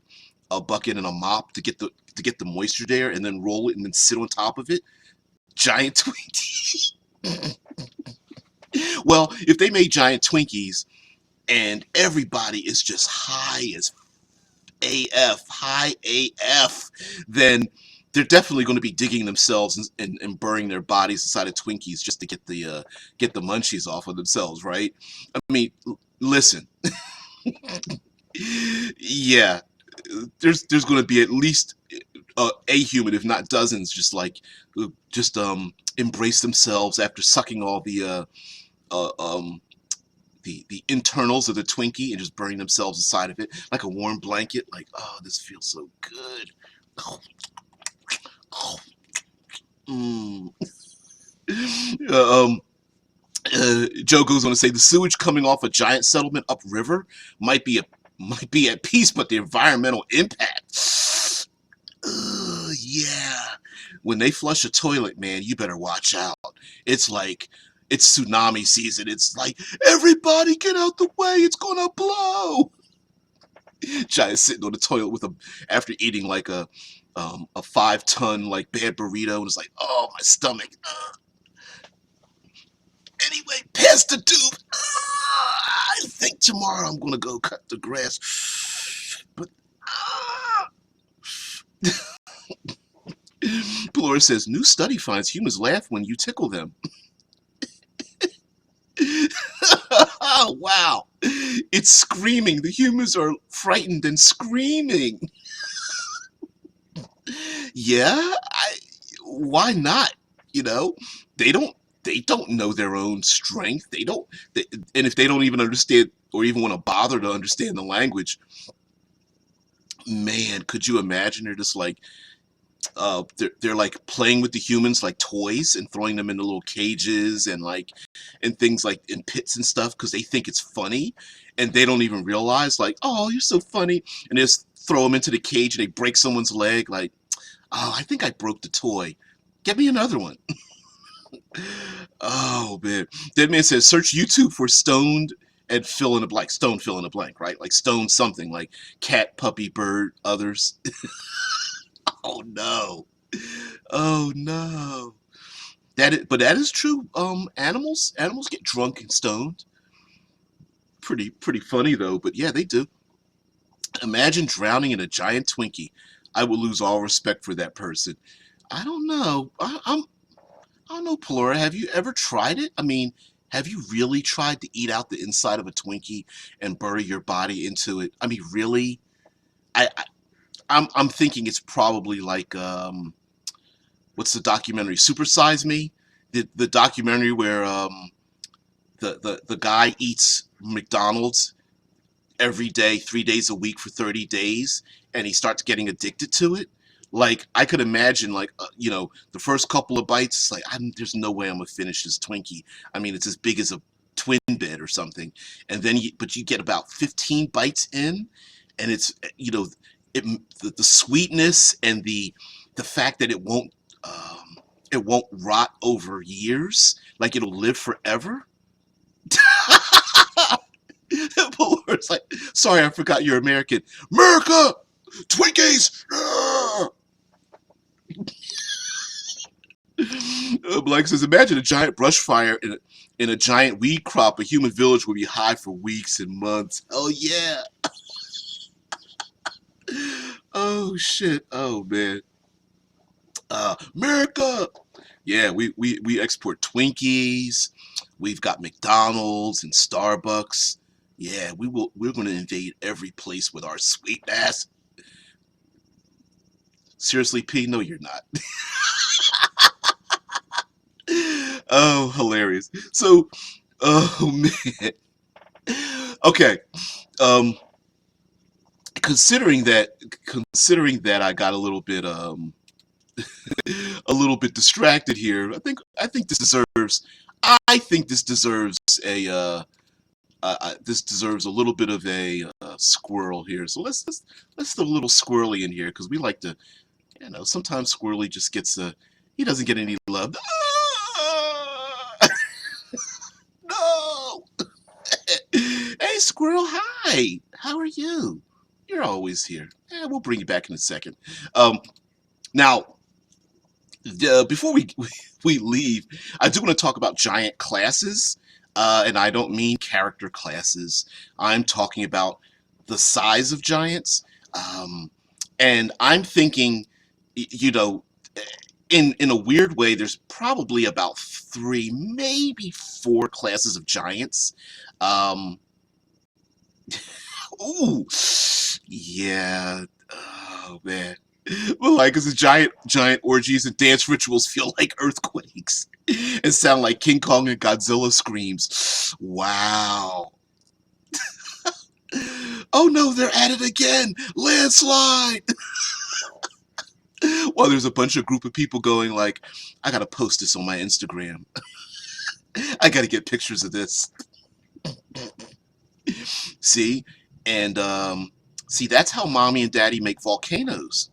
and a mop to get the moisture there, and then roll it and then sit on top of it. Giant Twinkie. Well, if they made giant Twinkies and everybody is just high AF, then they're definitely going to be digging themselves and burning their bodies inside of Twinkies just to get the munchies off of themselves, right? I mean, listen, yeah, there's going to be at least a human, if not dozens, just embrace themselves after sucking all uh, um, the internals of the Twinkie and just burning themselves inside of it like a warm blanket. Like, oh, this feels so good. Mm. um, Joe goes on to say the sewage coming off a giant settlement upriver might be at peace, but the environmental impact. Yeah. When they flush a toilet, man, you better watch out. It's like it's tsunami season. It's like everybody get out the way. It's gonna blow. Giant sitting on the toilet after eating like a 5-ton like bad burrito and it's like, oh, my stomach. Anyway, pass the tube. I think tomorrow I'm gonna go cut the grass. But Pelora says new study finds humans laugh when you tickle them. Oh wow! It's screaming. The humans are frightened and screaming. Yeah, why not? You know, they don't they don't know their own strength. And if they don't even understand or even want to bother to understand the language, man, could you imagine? They're just like they're like playing with the humans like toys and throwing them into little cages and like and things like in pits and stuff because they think it's funny and they don't even realize like, oh, you're so funny, and they just throw them into the cage and they break someone's leg like, oh, I think I broke the toy, get me another one. Oh man, Dead Man says search YouTube for stoned and fill in a blank, stone fill in a blank, right? Like stone something like cat, puppy, bird, others. Oh no. Oh no. But that is true. Animals get drunk and stoned. Pretty funny though, but yeah, they do. Imagine drowning in a giant Twinkie. I would lose all respect for that person. I don't know. I don't know, Pelora. Have you ever tried it? I mean, have you really tried to eat out the inside of a Twinkie and bury your body into it? I mean, really? I I'm thinking it's probably like what's the documentary? Super Size Me, the documentary where the guy eats McDonald's every day, 3 days a week for 30 days, and he starts getting addicted to it. Like I could imagine, like the first couple of bites, it's like there's no way I'm gonna finish this Twinkie. I mean, it's as big as a twin bed or something, and then but you get about 15 bites in, and it's it the sweetness and the fact that it won't rot over years, like it'll live forever. It's like, sorry, I forgot you're American. America, Twinkies. Like says, imagine a giant brush fire in a giant weed crop. A human village would be high for weeks and months. Oh yeah. Oh shit. Oh man. America. Yeah, we export Twinkies. We've got McDonald's and Starbucks. Yeah, we're going to invade every place with our sweet ass. Seriously, P? No, you're not. Oh, hilarious. So, oh man. Okay. Um, considering that I got a little bit distracted here. I think this deserves this deserves a little bit of a squirrel here. So let's throw a little squirrely in here because we like to, sometimes squirrely just gets he doesn't get any love. Ah! No. Hey squirrel, hi. How are you? You're always here. We'll bring you back in a second. Now before we leave, I do want to talk about giant classes, and I don't mean character classes. I'm talking about the size of giants, and I'm thinking, in a weird way, there's probably about three, maybe four classes of giants. Um, ooh, yeah. Oh man. Well, like, cause the giant orgies and dance rituals feel like earthquakes and sound like King Kong and Godzilla screams. Wow. Oh no, they're at it again. Landslide. Well, there's a bunch of group of people going like, I gotta post this on my Instagram. I gotta get pictures of this. See? And see, that's how mommy and daddy make volcanoes.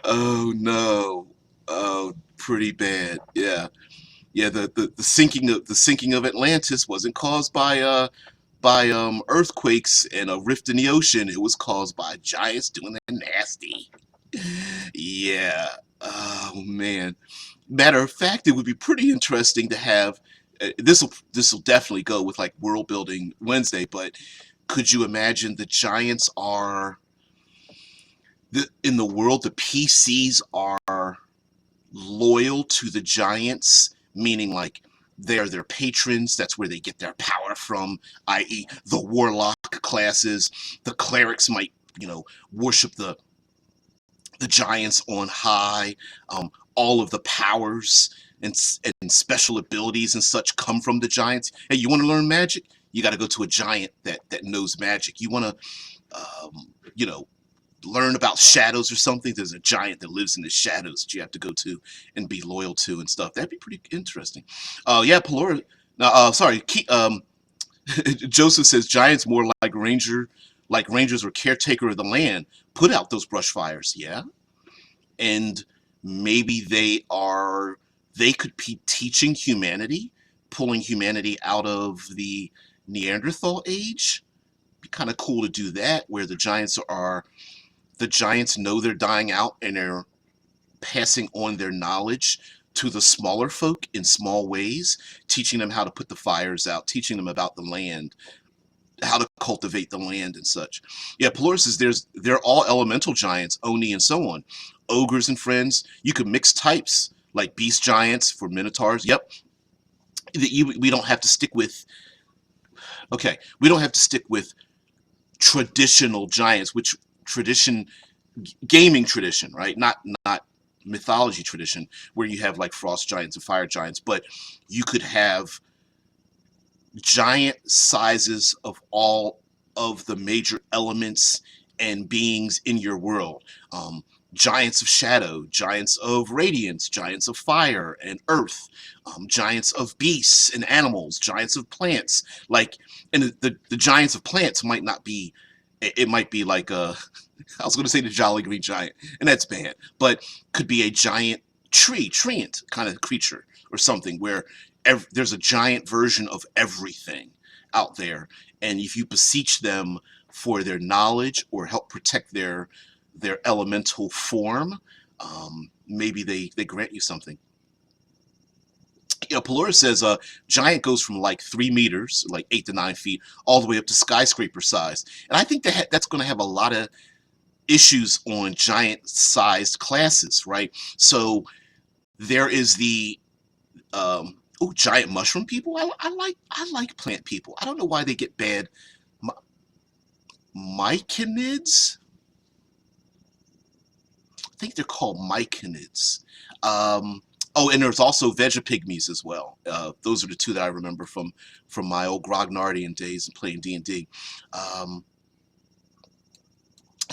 Oh no. Oh, pretty bad. Yeah. Yeah, the sinking of Atlantis wasn't caused by earthquakes and a rift in the ocean. It was caused by giants doing their nasty. Yeah. Oh man. Matter of fact, it would be pretty interesting to have this will definitely go with like World Building Wednesday, but could you imagine the giants are in the world, the PCs are loyal to the giants, meaning like they're their patrons. That's where they get their power from, i.e., the warlock classes. The clerics might, worship the giants on high. All of the powers and special abilities and such come from the giants. Hey, you want to learn magic? You got to go to a giant that knows magic. You want to, you know, learn about shadows or something, there's a giant that lives in the shadows that you have to go to and be loyal to and stuff. That'd be pretty interesting. Yeah, Pelora. No, sorry. Joseph says giants more like rangers or caretaker of the land. Put out those brush fires. Yeah, and maybe they could be teaching humanity, pulling humanity out of the Neanderthal age. Be kind of cool to do that, where the giants know they're dying out and they're passing on their knowledge to the smaller folk in small ways, teaching them how to put the fires out, teaching them about the land, how to cultivate the land and such. Yeah, Pelor says they're all elemental giants, Oni and so on. Ogres and friends. You could mix types like beast giants for minotaurs. Yep. We don't have to stick with we don't have to stick with traditional giants, which tradition gaming tradition, right? Not mythology tradition where you have like frost giants and fire giants, but you could have giant sizes of all of the major elements and beings in your world. Giants of shadow, giants of radiance, giants of fire and earth, giants of beasts and animals, giants of plants. Like, and the giants of plants might not be, it might be like a, I was going to say the Jolly Green Giant, and that's bad, but could be a giant treant kind of creature or something where there's a giant version of everything out there, and if you beseech them for their knowledge or help protect their elemental form, maybe they grant you something. You know, Pelora says giant goes from like 3 meters, like 8 to 9 feet, all the way up to skyscraper size, and I think that's going to have a lot of issues on giant-sized classes, right? So there is the giant mushroom people. I like plant people. I don't know why they get bad. Myconids? I think they're called myconids. And there's also Vegapygmies as well. Those are the two that I remember from my old Grognardian days and playing D&D.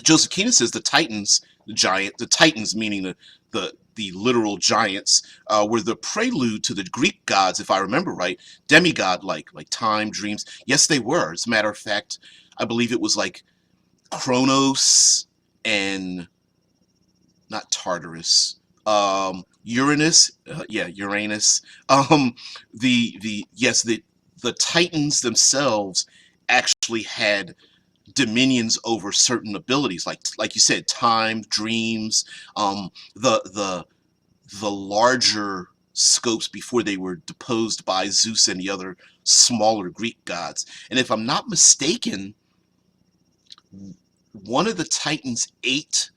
Joseph Keenan says the Titans, the Titans meaning the literal giants, were the prelude to the Greek gods, if I remember right, demigod like time, dreams. Yes, they were. As a matter of fact, I believe it was like Kronos and not Tartarus, Uranus, Uranus. The Titans themselves actually had dominions over certain abilities, like you said, time, dreams, the larger scopes before they were deposed by Zeus and the other smaller Greek gods. And if I'm not mistaken, one of the Titans ate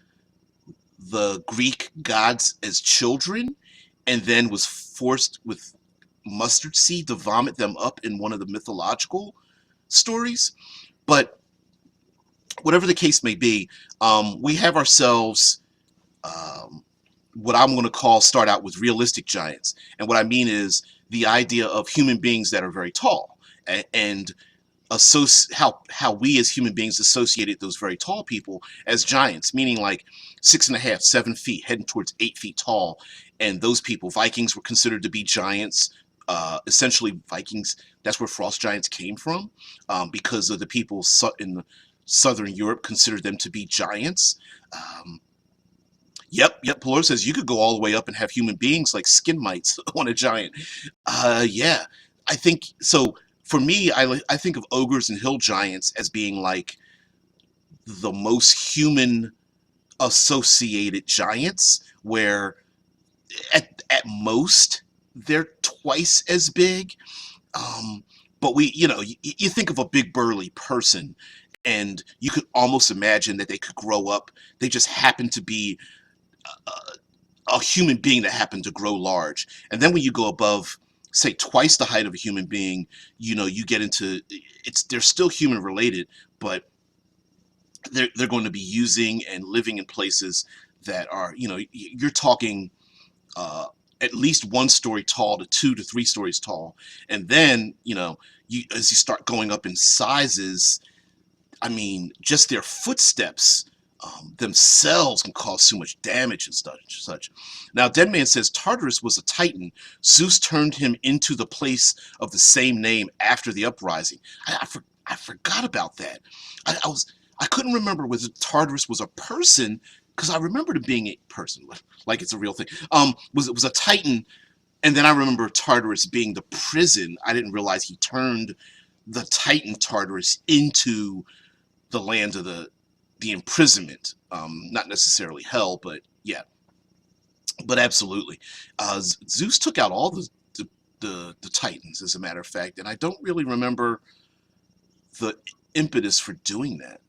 the Greek gods as children and then was forced with mustard seed to vomit them up in one of the mythological stories. But whatever the case may be, we have ourselves what I'm going to start out with realistic giants. And what I mean is the idea of human beings that are very tall, and how we as human beings associated those very tall people as giants, meaning like 6.5, 7 feet, heading towards 8 feet tall. And those people, Vikings, were considered to be giants. Essentially, Vikings, that's where frost giants came from, because of the people in Southern Europe considered them to be giants. Yep. Pelor says you could go all the way up and have human beings like skin mites on a giant. Yeah, I think so. For me, I think of ogres and hill giants as being like the most human associated giants, where at most they're twice as big. But you think of a big burly person, and you could almost imagine that they could grow up. They just happen to be a human being that happened to grow large. And then when you go above, say, twice the height of a human being, you get into they're still human related, but they're going to be using and living in places that are, you're talking at least 1 story tall to 2 to 3 stories tall. And then, as you start going up in sizes, I mean, just their footsteps themselves can cause so much damage and such. Now, Deadman says Tartarus was a titan. Zeus turned him into the place of the same name after the uprising. I forgot about that. I couldn't remember whether Tartarus was a person, because I remembered it being a person, like it's a real thing. It was a titan, and then I remember Tartarus being the prison. I didn't realize he turned the titan Tartarus into the land of the imprisonment. Not necessarily hell, but yeah. But absolutely. Zeus took out all the titans, as a matter of fact, and I don't really remember the impetus for doing that.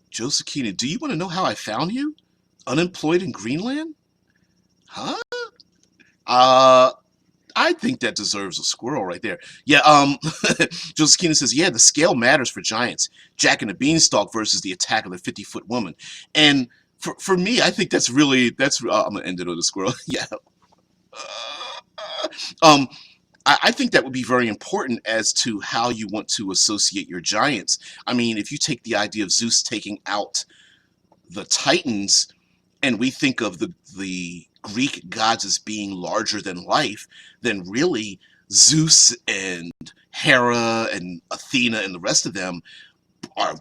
Joseph Keenan, do you want to know how I found you? Unemployed in Greenland? Huh? I think that deserves a squirrel right there. Yeah, Joseph Keenan says, yeah, the scale matters for giants. Jack and the Beanstalk versus the attack of the 50-foot woman. And for me, I think that's really, I'm going to end it with a squirrel. Yeah. Um, I think that would be very important as to how you want to associate your giants. I mean, if you take the idea of Zeus taking out the Titans, and we think of the Greek gods as being larger than life, then really Zeus and Hera and Athena and the rest of them are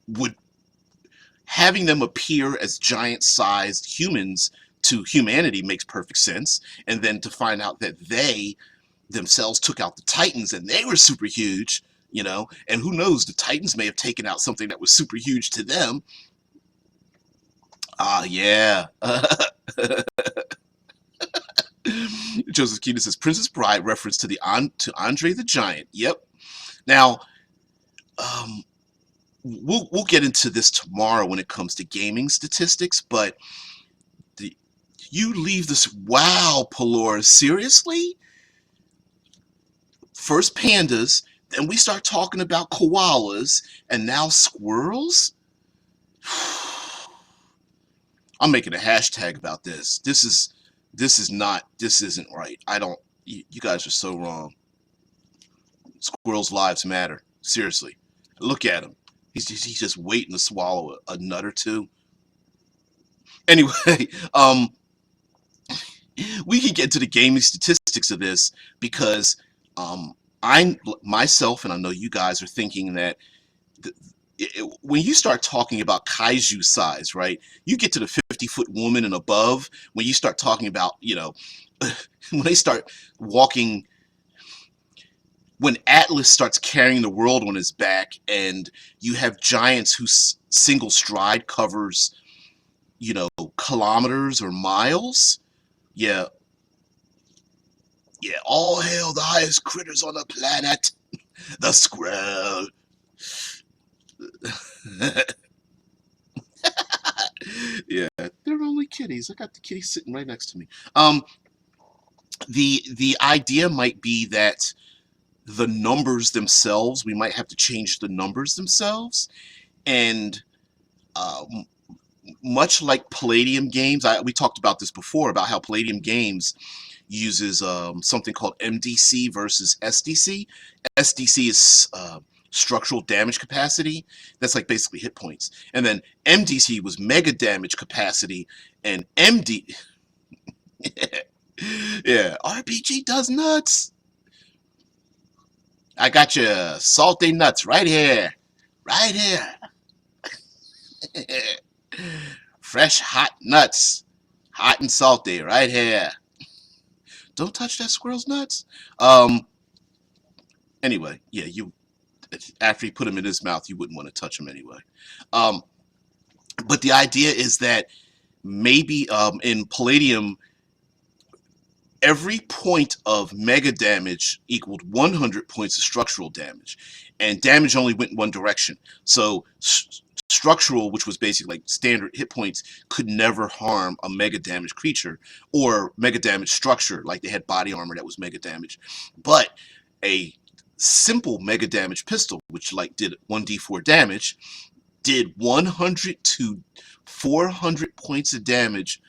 would having them appear as giant-sized humans to humanity makes perfect sense. And then to find out that they themselves took out the Titans and they were super huge, and who knows, the Titans may have taken out something that was super huge to them. Ah, yeah. Joseph Keenan says Princess Bride reference to to Andre the Giant. Yep. Now, we'll get into this tomorrow when it comes to gaming statistics, but you leave this. Wow, Pelor, seriously? First pandas, then we start talking about koalas, and now squirrels? I'm making a hashtag about this. This isn't right. You guys are so wrong. Squirrels' lives matter. Seriously. Look at him. He's just waiting to swallow a nut or two. Anyway, we can get to the gaming statistics of this because I myself, and I know you guys are thinking that when you start talking about kaiju size, right? You get to the 50-foot woman and above. When you start talking about, when they start walking, when Atlas starts carrying the world on his back, and you have giants whose single stride covers, kilometers or miles. Yeah. Yeah, all hail the highest critters on the planet, the squirrel. Yeah, they're only kitties. I got the kitty sitting right next to me. The idea might be that the numbers themselves, we might have to change the numbers themselves, and much like Palladium games, we talked about this before about how Palladium games uses something called MDC versus SDC. SDC is structural damage capacity. That's like basically hit points. And then MDC was mega damage capacity, and MD yeah, RPG does nuts. I got your salty nuts right here. Right here. Fresh hot nuts. Hot and salty right here. Don't touch that squirrel's nuts. Anyway, yeah, after you put them in his mouth, you wouldn't want to touch them anyway. But the idea is that maybe in Palladium, every point of mega damage equaled 100 points of structural damage, and damage only went in one direction. So structural, which was basically like standard hit points, could never harm a mega damage creature or mega damage structure, like they had body armor that was mega damage. But a simple mega damage pistol, which like did 1d4 damage, did 100 to 400 points of damage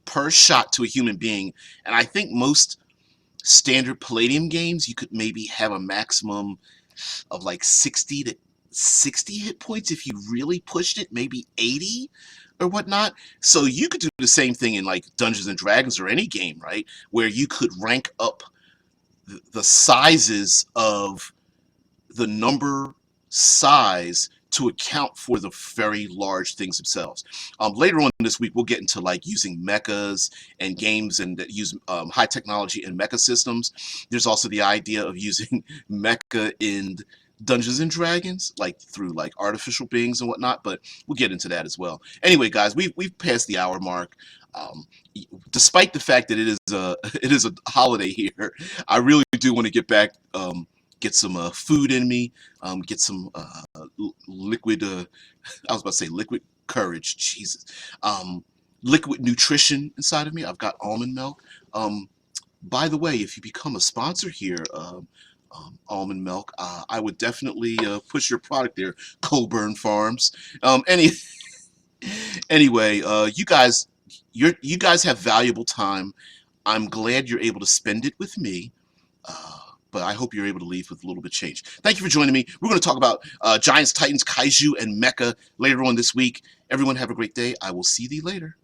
per shot to a human being. And I think most standard Palladium games, you could maybe have a maximum of like 60 hit points if you really pushed it, maybe 80 or whatnot. So you could do the same thing in like Dungeons and Dragons or any game, right? Where you could rank up the sizes of the number size to account for the very large things themselves. Later on this week, we'll get into like using mechas and games and that use high technology and mecha systems. There's also the idea of using mecha in Dungeons and Dragons, like through like artificial beings and whatnot, but we'll get into that as well. Anyway, guys, we've passed the hour mark. Despite the fact that it is a holiday here, I really do want to get back, get some food in me, get some liquid. I was about to say liquid courage. Jesus, liquid nutrition inside of me. I've got almond milk. By the way, if you become a sponsor here, Almond Milk, I would definitely push your product there, Coburn Farms. Um, any anyway, you guys have valuable time. I'm glad you're able to spend it with me. But I hope you're able to leave with a little bit of change. Thank you for joining me. We're going to talk about Giants, Titans, Kaiju, and Mecha later on this week. Everyone have a great day. I will see thee later.